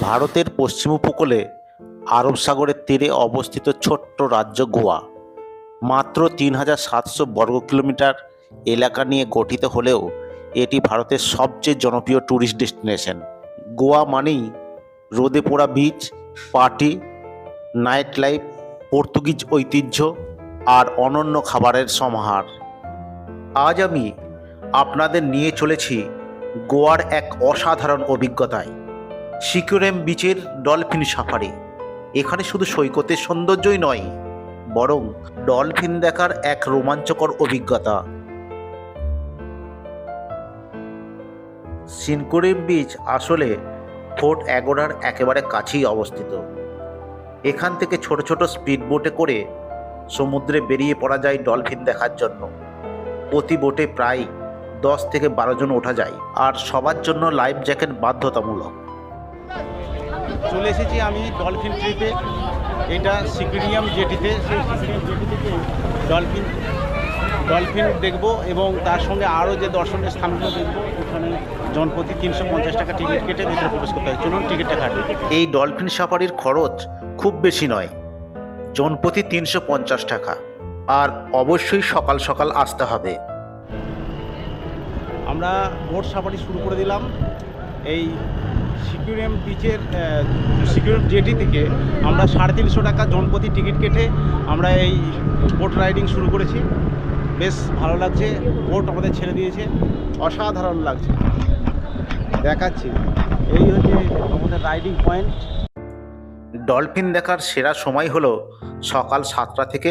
ভারতের পশ্চিম উপকূলে আরব সাগরের তীরে অবস্থিত ছোট্ট রাজ্য গোয়া মাত্র ৩,৭০০ বর্গ কিলোমিটার এলাকা নিয়ে গঠিত হলেও এটি ভারতের সবচেয়ে জনপ্রিয় ট্যুরিস্ট ডেস্টিনেশন। গোয়া মানেই রোদে পোড়া beach, party, night life, Portuguese ঐতিহ্য আর অনন্য খাবারের সমাহার। আজ আমি আপনাদের নিয়ে চলেছি গোয়ার এক অসাধারণ অভিজ্ঞতায়, সিকিউরেম বিচের ডলফিন সাফারি। এখানে শুধু সৈকতের সৌন্দর্যই নয়, বরং ডলফিন দেখার এক রোমাঞ্চকর অভিজ্ঞতা। সিকিউরেম বিচ আসলে ফোর্ট অ্যাগোডার একেবারে কাছেই অবস্থিত। এখান থেকে ছোট ছোট স্পিড বোটে করে সমুদ্রে বেরিয়ে পড়া যায় ডলফিন দেখার জন্য। প্রতি বোটে প্রায় 10 থেকে 12 জন ওঠা যায়, আর সবার জন্য লাইফ জ্যাকেট বাধ্যতামূলক। চলে এসেছি আমি ডলফিন ট্রিপে। এটা সিকিউরিয়াম জেটিতে। সেই সিকিউরিয়াম জেটি থেকে ডলফিন দেখব এবং তার সঙ্গে আরও যে দর্শনীয় স্থানগুলো দেখব। এখানে জনপ্রতি 350 টাকা টিকিট কেটে ভিতরে প্রবেশ করতে হয়। চলুন টিকিটটা কাটি। এই ডলফিন সাফারির খরচ খুব বেশি নয়, জনপ্রতি 350 টাকা, আর অবশ্যই সকাল সকাল আসতে হবে। আমরা বোট সাফারি শুরু করে দিলাম। এই সিকিউরিয়াম বিচের সিকিউরিয়াম জেটি থেকে আমরা 350 টাকা জনপ্রতি টিকিট কেটে আমরা এই বোট রাইডিং শুরু করেছি। বেশ ভালো লাগছে। বোট আমাদের ছেড়ে দিয়েছে, অসাধারণ লাগছে। দেখাচ্ছি, এই হচ্ছে আমাদের রাইডিং পয়েন্ট। ডলফিন দেখার সেরা সময় হলো সকাল 7টা থেকে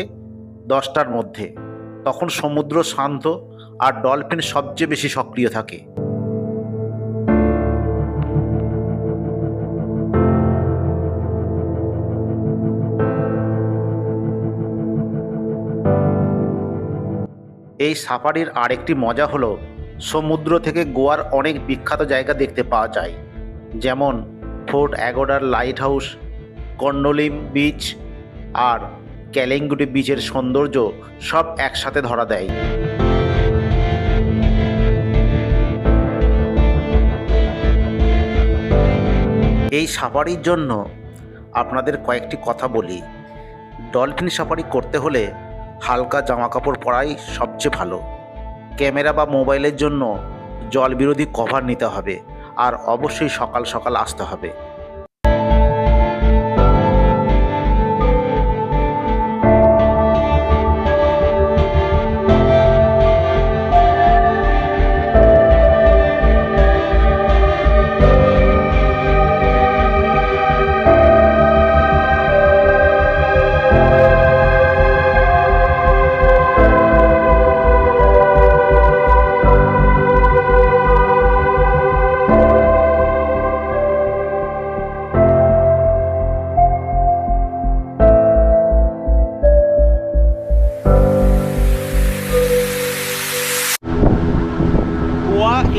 10টার মধ্যে। তখন সমুদ্র শান্ত আর ডলফিন সবচেয়ে বেশি সক্রিয় থাকে। এই সাফারির আরেকটি মজা হলো সমুদ্র থেকে গোয়ার অনেক বিখ্যাত জায়গা দেখতে পাওয়া যায়, যেমন ফোর্ট অ্যাগোডার লাইট হাউস, কন্ডোলিম বিচ আর ক্যালেঙ্গুটি বিচের সৌন্দর্য সব একসাথে ধরা দেয়। এই সাফারির জন্য আপনাদের কয়েকটি কথা বলি। ডলফিন সাফারি করতে হলে হালকা জামাকাপড় পরাই সবচেয়ে ভালো। ক্যামেরা বা মোবাইলের জন্য জল বিরোধী কভার নিতে হবে, আর অবশ্যই সকাল সকাল আসতে হবে।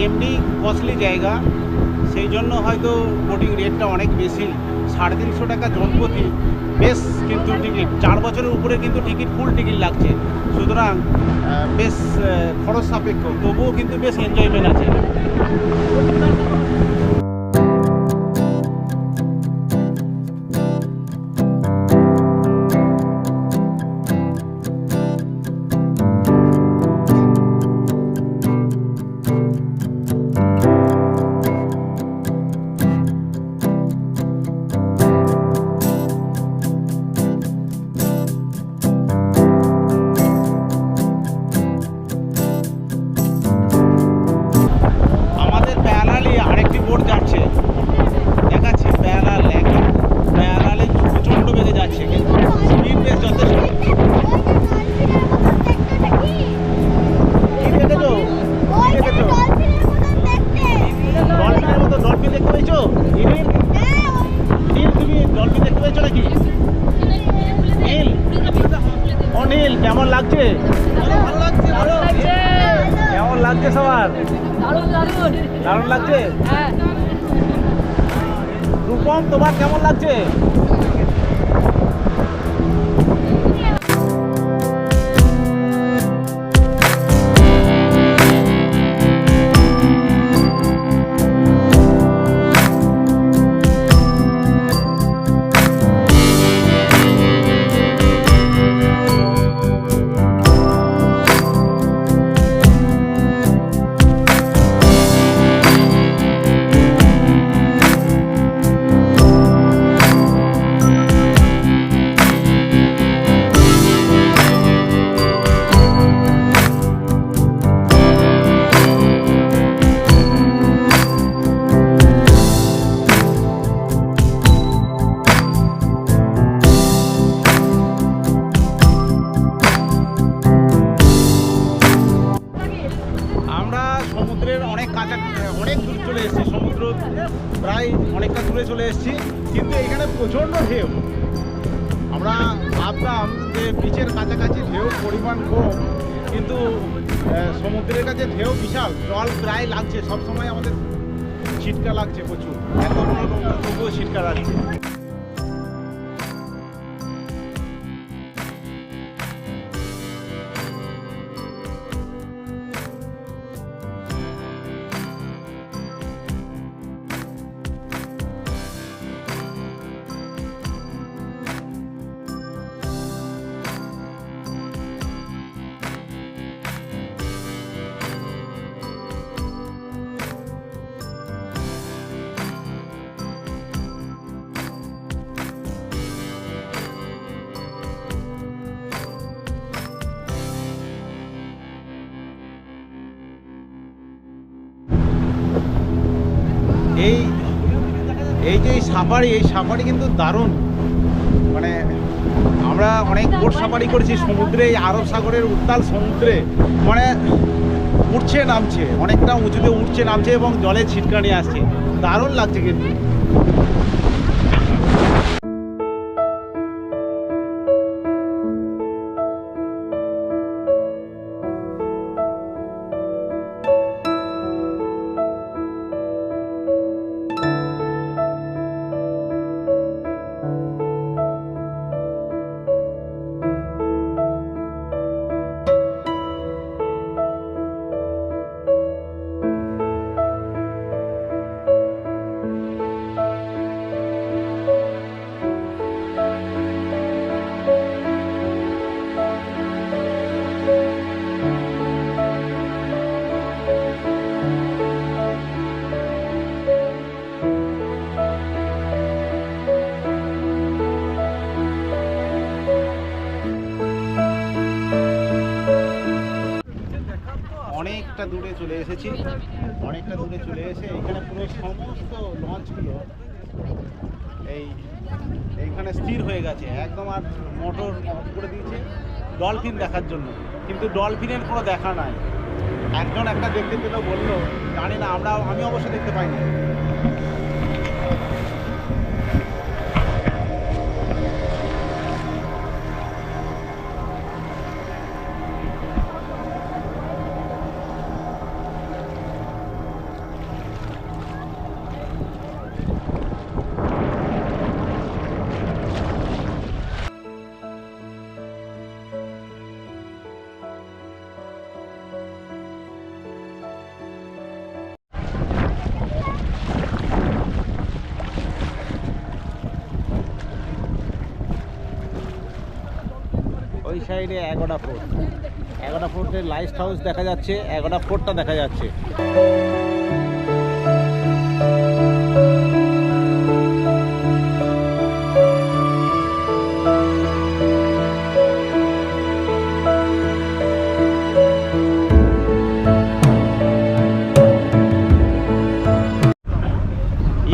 এমনি কস্টলি জায়গা, সেই জন্য হয়তো বোটিং রেটটা অনেক বেশি। 350 টাকা জনপ্রতি। বেশ কিন্তু টিকিট 4 বছরের উপরে কিন্তু টিকিট, ফুল টিকিট লাগছে। সুতরাং বেশ খরচ সাপেক্ষ, তবুও কিন্তু বেশ এনজয়মেন্ট আছে। কেমন লাগছে? কেমন লাগছে সবার? দারুণ লাগছে। রূপম, তোমার কেমন লাগছে? প্রায় অনেকটা দূরে চলে এসেছি, কিন্তু এখানে প্রচণ্ড ঢেউ। আমরা ভাবতাম যে বিচের কাছাকাছি ঢেউ পরিমাণ কম, কিন্তু সমুদ্রের কাছে ঢেউ বিশাল, জল প্রায় লাগছে, সবসময় আমাদের ছিটকা লাগছে প্রচুর, এত বড় নৌকা তবুও ছিটকা লাগছে। এই এই যে এই সাফারি কিন্তু দারুণ। মানে আমরা অনেক বোট সাফারি করেছি সমুদ্রে, এই আরব সাগরের উত্তাল সমুদ্রে, মানে উঠছে নামছে, অনেকটা উঁচুতে উঠছে নামছে এবং জলে ছিটকানি আসছে, দারুণ লাগছে কিন্তু। অনেকটা দূরে চলে এসেছি, অনেকটা দূরে চলে এসে এখানে পুরো সমস্ত লঞ্চগুলো এইখানে স্থির হয়ে গেছে একদম, আর মোটর অফ করে দিয়েছে ডলফিন দেখার জন্য, কিন্তু ডলফিনের কোনো দেখা নাই। একজন একটা দেখতে পেল, বললো, জানি না, আমি অবশ্য দেখতে পাইনি। ওই সাইডে 11 ফুট, 11 ফুটের লাইট হাউস দেখা যাচ্ছে, 11 ফুটটা দেখা যাচ্ছে।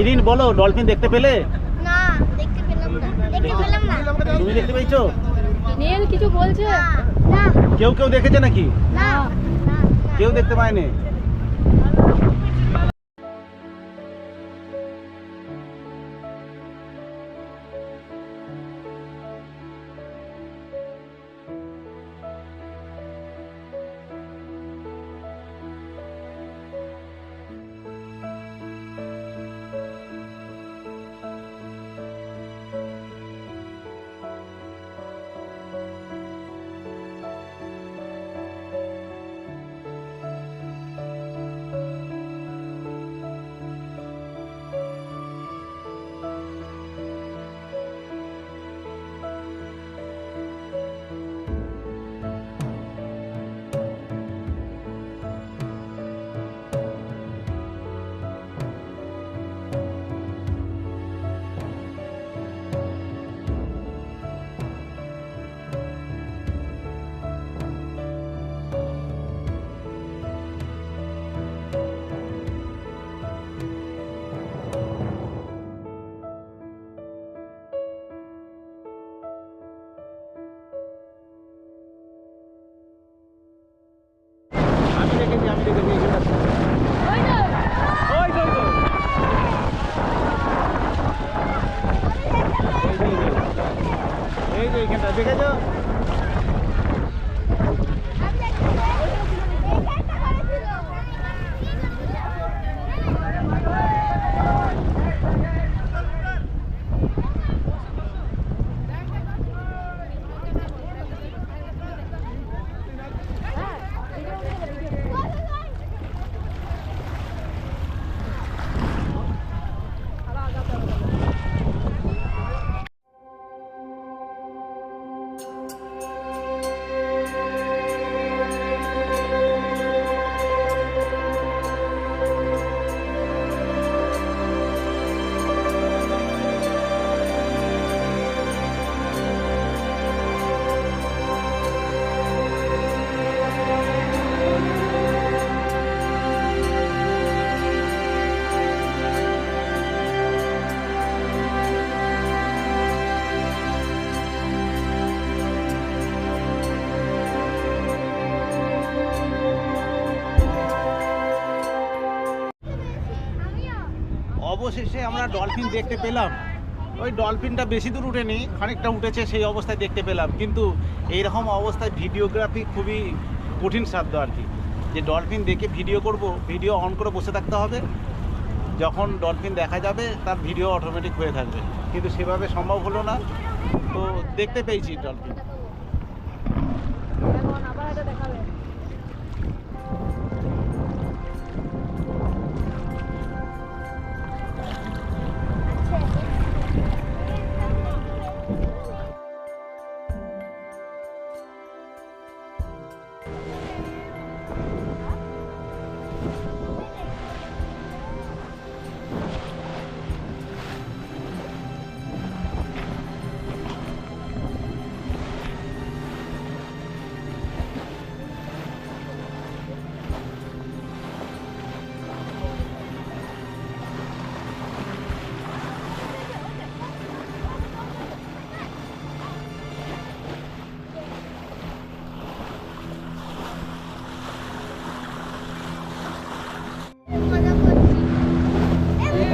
ইরিন, বলো, ডলফিন দেখতে পেলে? না, দেখতে পেলাম না। তুমি দেখতে পেয়েছো? নীল কিছু বলছে? না, কেউ দেখেছে নাকি? না, কেউ দেখতে পায়নি। দেখেছো? অবশেষে আমরা ডলফিন দেখতে পেলাম। ওই ডলফিনটা বেশি দূর উঠেনি, খানিকটা উঠেছে, সেই অবস্থায় দেখতে পেলাম। কিন্তু এইরকম অবস্থায় ভিডিওগ্রাফি খুবই কঠিন সাধ্য আর কি, যে ডলফিন দেখে ভিডিও করব, ভিডিও অন করে বসে থাকতে হবে, যখন ডলফিন দেখা যাবে তার ভিডিও অটোমেটিক হয়ে থাকবে। কিন্তু সেভাবে সম্ভব হলো না, তো দেখতে পেয়েছি ডলফিন। এখন আবার এটা দেখাবে।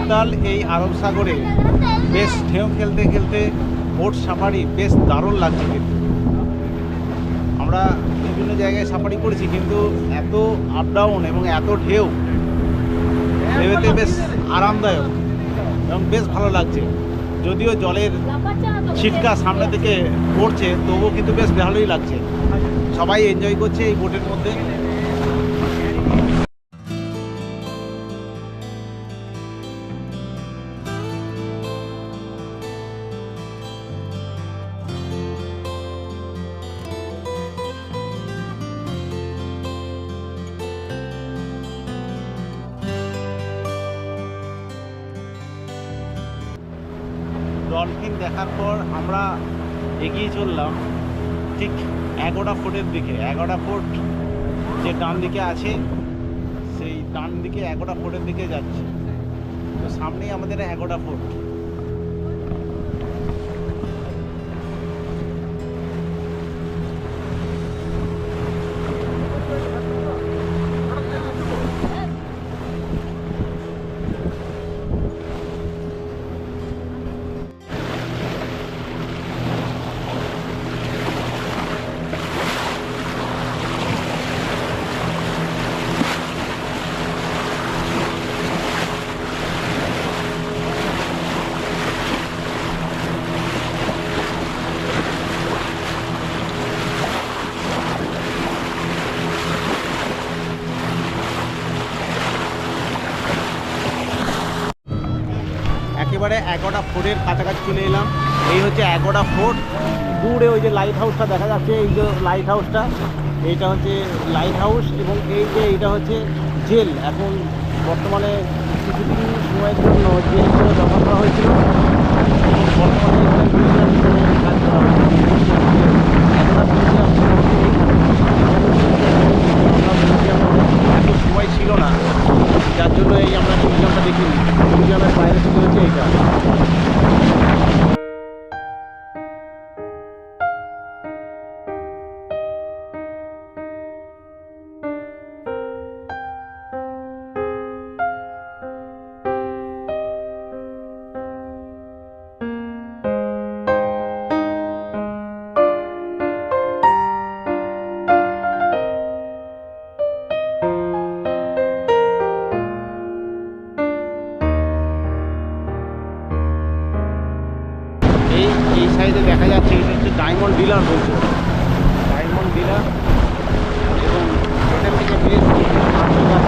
উত্তাল এই আরব সাগরে বেশ ঢেউ খেলতে খেলতে বোট সাফারি বেশ দারুণ লাগছে। কিন্তু আমরা বিভিন্ন জায়গায় সাফারি করেছি, কিন্তু এত আপ ডাউন এবং এত ঢেউতে বেশ আরামদায়ক এবং বেশ ভালো লাগছে। যদিও জলের লাফাচ্ছে না তো? ছিটকা সামনে থেকে পড়ছে, তবুও কিন্তু বেশ ভালোই লাগছে। সবাই এনজয় করছে এই বোটের মধ্যে। ডলফিন দেখার পর আমরা এগিয়ে চললাম ঠিক 11 ফুটের দিকে। 11 ফুট যে ডান দিকে আছে, সেই ডান দিকে 11 ফুটের দিকে যাচ্ছে। তো সামনেই আমাদের 11 ফুট। একেবারে 11 ফুটের কাছাকাছি চলে এলাম। এই হচ্ছে 11 ফুট। দূরে ওই যে লাইট হাউসটা দেখা যাচ্ছে, এই যে লাইট হাউসটা, এইটা হচ্ছে লাইট হাউস। এবং এই যে এইটা হচ্ছে জেল। এখন বর্তমানে কিছুদিন সময়ের জন্য জেল হিসেবে ব্যবহার করা হয়েছিল, এবং বর্তমানে এখানে মিউজিয়াম হিসেবে কাজ করা হচ্ছে। এত সময় ছিল না, যার জন্য এই আমরা মিউজিয়ামটা দেখিনি। মিউজিয়ামের বাইরে থেকে হচ্ছে এইটা। সাইডে দেখা যাচ্ছে এটা হচ্ছে ডায়মন্ড ডিলার বলছে, ডায়মন্ড ডিলার, এবং এখান থেকে বেশ কার্যকর।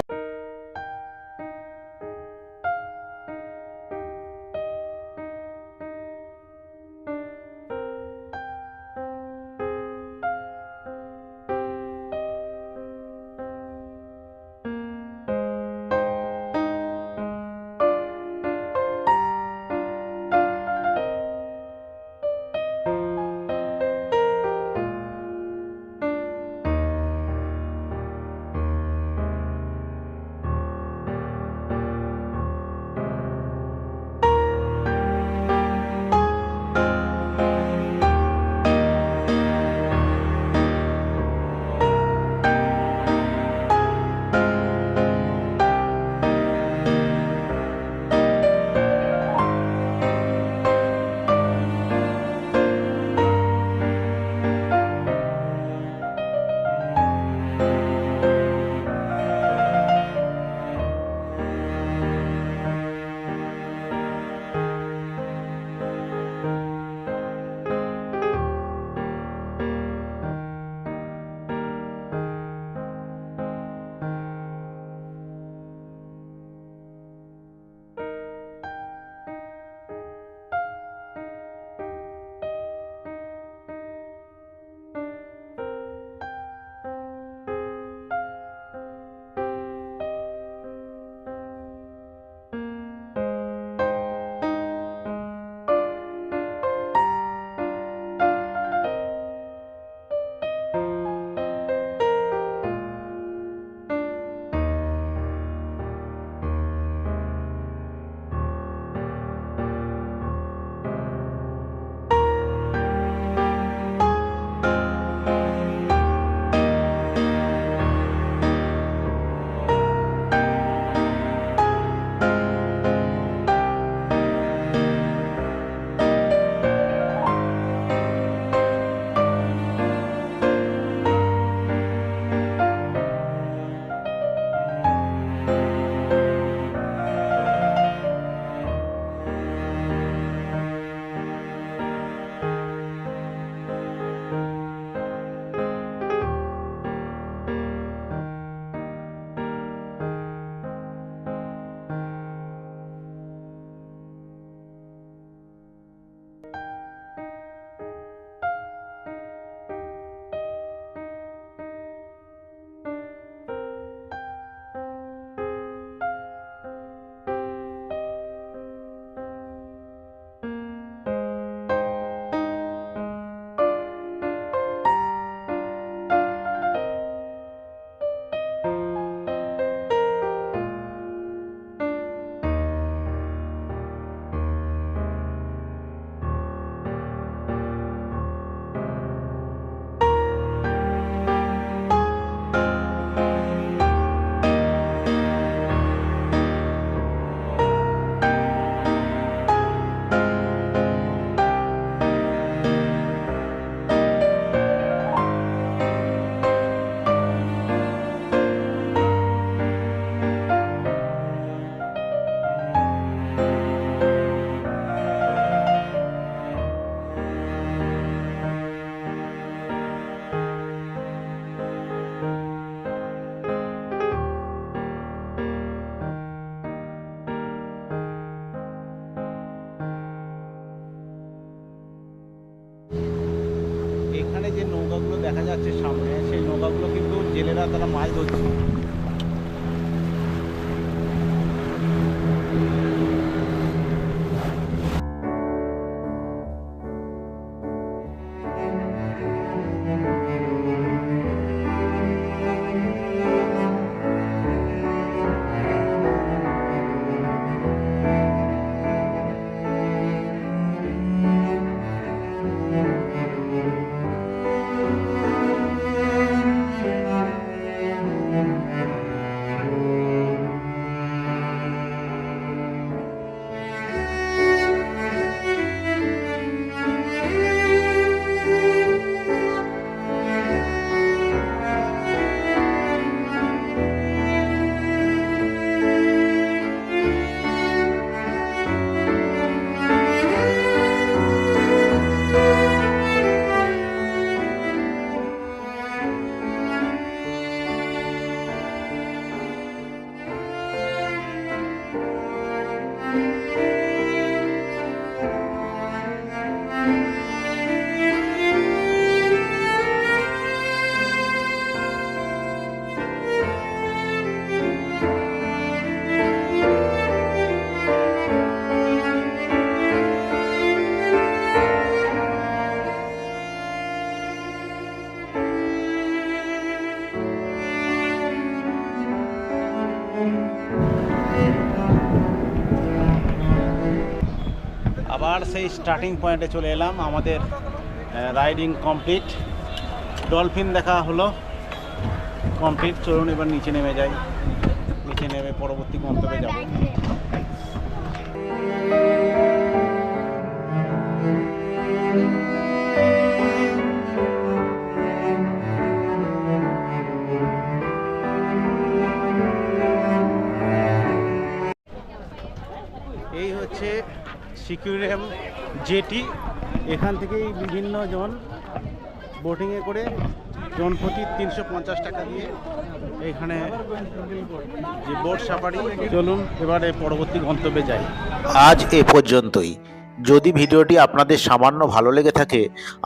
এখানে যে নৌকাগুলো দেখা যাচ্ছে সামনে, সেই নৌকাগুলো কিন্তু জেলেরা তারা মাছ ধরছে। আবার সেই স্টার্টিং পয়েন্টে চলে এলাম। আমাদের রাইডিং কমপ্লিট, ডলফিন দেখা হলো কমপ্লিট। চলুন এবার নিচে নেমে যাই, নিচে নেমে পরবর্তী গন্তব্যে যাব। এই হচ্ছে সিকিউরিয়াম জেটি। এখান থেকেই বিভিন্ন জন বোটিংয়ে করে জন প্রতি 350 টাকা দিয়ে এখানে যে বোট সাফারি। চলুন এবারে পরবর্তী গন্তব্যে যাই। আজ এ পর্যন্তই। যদি ভিডিওটি আপনাদের সামান্য ভালো লেগে থাকে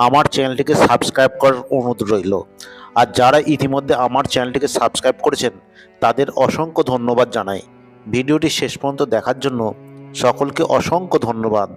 আমার চ্যানেলটিকে সাবস্ক্রাইব করার অনুরোধ রইল। আর যারা ইতিমধ্যে আমার চ্যানেলটিকে সাবস্ক্রাইব করেছেন তাদের অসংখ্য ধন্যবাদ জানাই। ভিডিওটি শেষ পর্যন্ত দেখার জন্য সকলকে অসংখ্য ধন্যবাদ।